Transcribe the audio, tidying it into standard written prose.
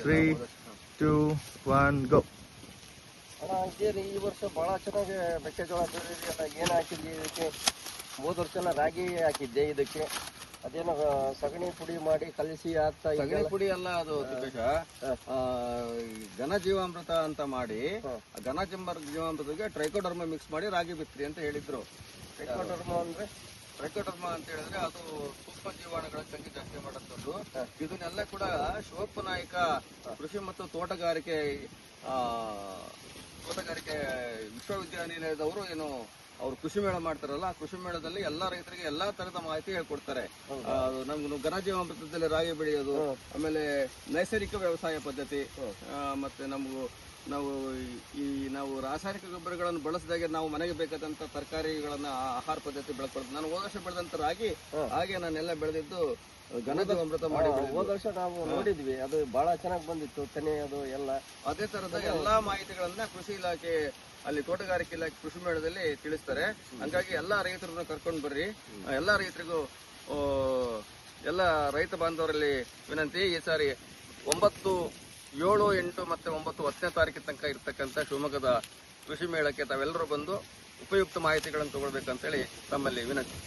3, 2, 1, go. ಅಣ್ಣ ಈ ವರ್ಷ ಬಹಳ ಚೆನ್ನಾಗಿ ಮೆಕ್ಕೆಜೋಳ ಬೆಳೆದಿದೆಯಲ್ಲ, ಏನು ಹಾಕಿದ್ವಿ ಇದಕ್ಕೆ? ಹೋದ ವರ್ಷ ರಾಗಿ ಹಾಕಿದ್ದೆ ಇದಕ್ಕೆ. ಅದೇನೋ ಸಗಣಿ ಪುಡಿ ಮಾಡಿ ಕಲಿಸಿ ಹಾಕ್ತಾ ಸಗಣಿ ಪುಡಿ ಅಲ್ಲ ಅದು ತಿಪ್ಪೇಶ, ಘನ ಜೀವಾಮೃತ ಅಂತ ಮಾಡಿ ಘನ ಜೀವಾಮೃತಕ್ಕೆ ಟ್ರೈಕೋಡರ್ಮ ಮಿಕ್ಸ್ ಮಾಡಿ ರಾಗಿ ಬಿತ್ರಿ ಅಂತ ಹೇಳಿದ್ರು. ಟ್ರೈಕೋಡರ್ಮ ಅಂದ್ರೆ ಟ್ರೈಕೋಡರ್ಮ ಅಂತ ಹೇಳಿದ್ರೆ ಅದು ಸೂಕ್ಷ್ಮ ಜೀವಾಣುಗಳ ಸಂಖ್ಯೆ ಜಾಸ್ತಿ ಮಾಡುತ್ತದ್ದು. ಇದನ್ನೆಲ್ಲ ಕೂಡ ಶಿವಪ್ಪನಾಯಕ ಕೃಷಿ ಮತ್ತು ತೋಟಗಾರಿಕೆ ವಿಶ್ವವಿದ್ಯಾನಿಲಯದವರು ಏನು ಅವ್ರು ಕೃಷಿ ಮೇಳ ಮಾಡ್ತಾರಲ್ಲ, ಆ ಕೃಷಿ ಮೇಳದಲ್ಲಿ ಎಲ್ಲಾ ರೈತರಿಗೆ ಎಲ್ಲಾ ತರದ ಮಾಹಿತಿ ಹೇಳ್ಕೊಡ್ತಾರೆ. ನಮ್ಗೆ ಘನ ಜೀವಾಮೃತದಲ್ಲಿ ರಾಗಿ ಬೆಳೆಯೋದು, ಆಮೇಲೆ ನೈಸರ್ಗಿಕ ವ್ಯವಸಾಯ ಪದ್ಧತಿ, ಮತ್ತೆ ನಾವು ರಾಸಾಯನಿಕ ಗೊಬ್ಬರಗಳನ್ನು ಬಳಸಿದಾಗ ನಾವು ಮನೆಗೆ ಬೇಕಾದಂತ ತರಕಾರಿಗಳನ್ನ ಆಹಾರ ಪದ್ಧತಿ ಬೆಳ್ಕೊಳ್ತೀವಿ. ನಾನು ಹೋದ ವರ್ಷ ಬೆಳೆದಂತ ರಾಗಿ ಹಾಗೆ ನಾನೆಲ್ಲ ಬೆಳೆದಿದ್ದು ಘನ ಜೀವಾಮೃತ ಮಾಡಿ. ಹೋದ ವರ್ಷ ನಾವು ನೋಡಿದ್ವಿ, ಅದು ಬಹಳ ಚೆನ್ನಾಗಿ ಬಂದಿತ್ತು ತೆನೆ, ಅದು ಎಲ್ಲ ಅದೇ ತರದ ಎಲ್ಲಾ ಮಾಹಿತಿಗಳನ್ನ ಕೃಷಿ ಇಲಾಖೆ ಅಲ್ಲಿ ತೋಟಗಾರಿಕೆ ಇಲಾಖೆ ಕೃಷಿ ಮೇಳದಲ್ಲಿ ತಿಳಿಸ್ತಾರೆ. ಹಂಗಾಗಿ ಎಲ್ಲಾ ರೈತರನ್ನ ಕರ್ಕೊಂಡು ಬರ್ರಿ. ಎಲ್ಲಾ ರೈತರಿಗೂ ಎಲ್ಲ ರೈತ ಬಾಂಧವರಲ್ಲಿ ವಿನಂತಿ, ಈ ಸಾರಿ 9, 7, 8 ಮತ್ತೆ 9, 10ನೇ ತಾರೀಕಿನ ತನಕ ಇರ್ತಕ್ಕಂಥ ಶಿವಮೊಗ್ಗದ ಕೃಷಿ ಮೇಳಕ್ಕೆ ತಾವೆಲ್ಲರೂ ಬಂದು ಉಪಯುಕ್ತ ಮಾಹಿತಿಗಳನ್ನು ತಗೊಳ್ಬೇಕಂತೇಳಿ ತಮ್ಮಲ್ಲಿ ವಿನಂತಿ.